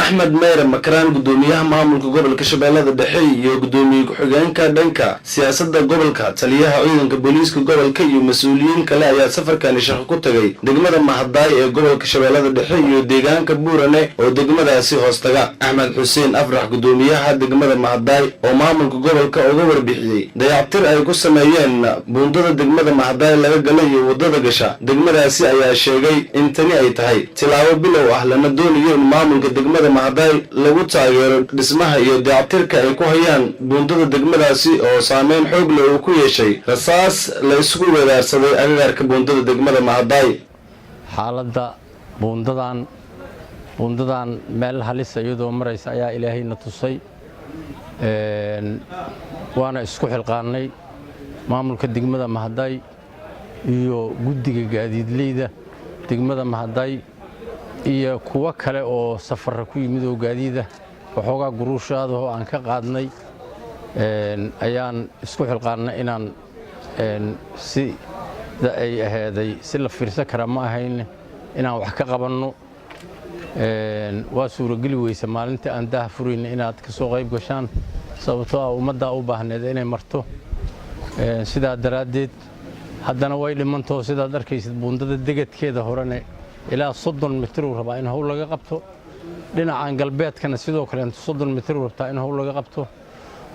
أحمد مير مكران قدوميها مامل قبل كشبالة الدحي يو قدومي كحجان كدنكا سياسة قبل كتليها أيضا كبوليس قبل كي مسؤولين كلا يا سفر كان يشاركوا تجي دقمة ما حضاي قبل كشبالة الدحي يو ديجان كبورنا ودقمة أسي هستجا أحمد حسين أفرح قدوميها دقمة ما حضاي ومامل قبل كأوجور بيحيي ضيعتر أي قصة ميان بندر دقمة ما حضاي لقى جلي وضد قشة دقمة أسي أي شيء إنتني أي تهاي تلاوة بلو أهلنا دون يوم مامل قدقمة mahday lagu taageero dhismaha iyo dayactirka ay ku hayaan buundada degmadaasi oo saameyn xoog leh uu ku yeeshay rasaas la isugu weeraarsaday agagaarka buundada degmada mahday xaaladda buundadan meel halis iyadoo maraysa ayaa ilaahayna tusay waana isku xilqaanay maamulka degmada mahday iyo guddiga gaadiidleyda degmada mahday iyo kuwa kale oo safar ku yimid oo gaadiida waxoogaa guruushaada oo aan ka qaadnay ayaan isku xilqaanay inaan si ay ahaaday si la fiirsan kara ma ahayn inaan wax ka qabanno waa suurageli weysa maalintii aan daha furayna inaad ka soo qayb gashaan sababtoo ah ummadda u baahneed inay marto sidaa daraadeed haddana way dhimantoo sidaad arkaysid buundada degadkeeda horene ilaa 30 mitir uu rabaa in hawl laga qabto dhinacan galbeedkana sidoo kale 30 mitir uu rabtaa in hawl laga qabto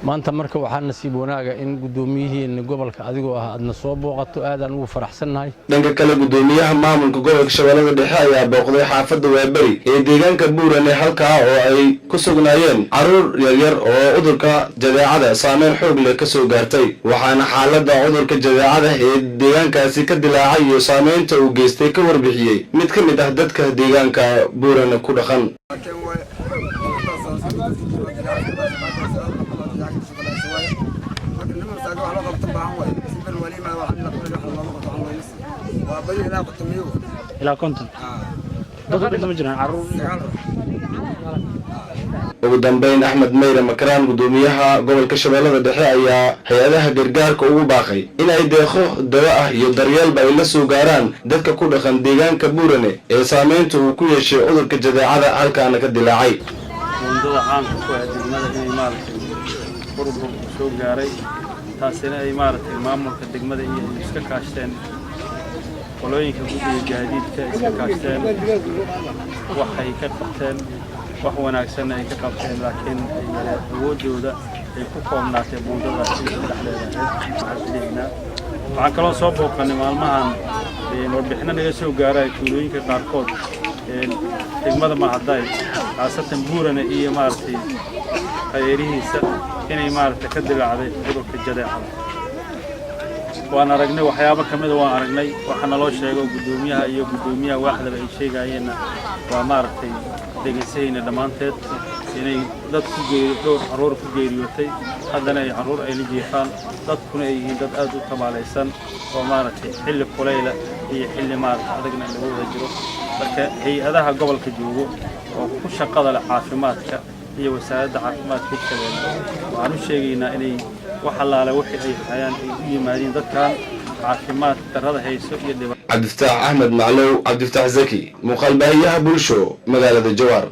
maanta marka waxaan nasiib wanaaga in gudoomiyaheena gobolka adigoo ah adna soo booqato aad aan ugu faraxsanahay dhanka kale gudoomiyaha maamulka gobolka Shabeellada Dhexe ayaa booqday xaafadda Waabari ee deegaanka Buurane halkaa oo ay ku sugnaayeen caruur yar oo cudurka jadeecada saameyn xoog leh ka soo gaartay waxaana xaaladda cudurka jadeecada ee deegaankaasi ka dilaacay iyo saameynta uu geystay ka warbixiyay mid ka mid ah dadka deegaanka Buurane ku dhaqan إلى كنتم ugu dambeyn Axmed Meyr Makraan gudoomiyaha gobolka Shabeellada Dhexe ayaa hay'adaha gargaarka ugu baaqay in ay deeqo dawo ah iyo daryeel ay la soo gaaraan dadka ku dhaqan deegaanka Buurane ee saameynta uu ku yeeshay cudurka jadeecada halkaana ka dilaacay buundada caanka ku ah degmada inay maartay qurbo soo gaaray taasina ay maartay maamulka degmada iyo iska kaashteen qolooyinka guddiga gaadiidka iska kaashteen waxay ka qabteen wax wanaagsan ay ka qabteen laakiin awoodooda ay ku koobnaatay buundada dhexdeeda waxaan kaloo soo booqanay maalmahan warbixino naga soo gaaray tuulooyinka qaarkood degmada Mahday khaasatan Buurane iyo maartay khayrihiisa inay maartay ka dilaacday cudurka jadeecada waan aragnay waxyaabo kamid waan aragnay waxana loo sheego gudoomiyaha waaxda ay sheegayeen waa maartay deegaysayna dhamaanteed inay dad ku geeriyo caruur ku geeriyootay haddana ay caruur ay lijeefaan dadkuna ay yihiin dad aad u tabaalaysan oo maartay xilli kuleyla iyo xilli maartay adagna lagu wada jiro marka hay'adaha gobolka joogo oo ku shaqada leh caafimaadka iyo wasaaradda caafimaadka Shabeelle waxaan u sheegaynaa inay wax allaale wixii ay hayaan ay u yimaadeen dadkan caafimaad darrada hayso iyo عبد الفتاح أحمد معلو عبد الفتاح زكي مقال بهيها بولشو مقالة الجوار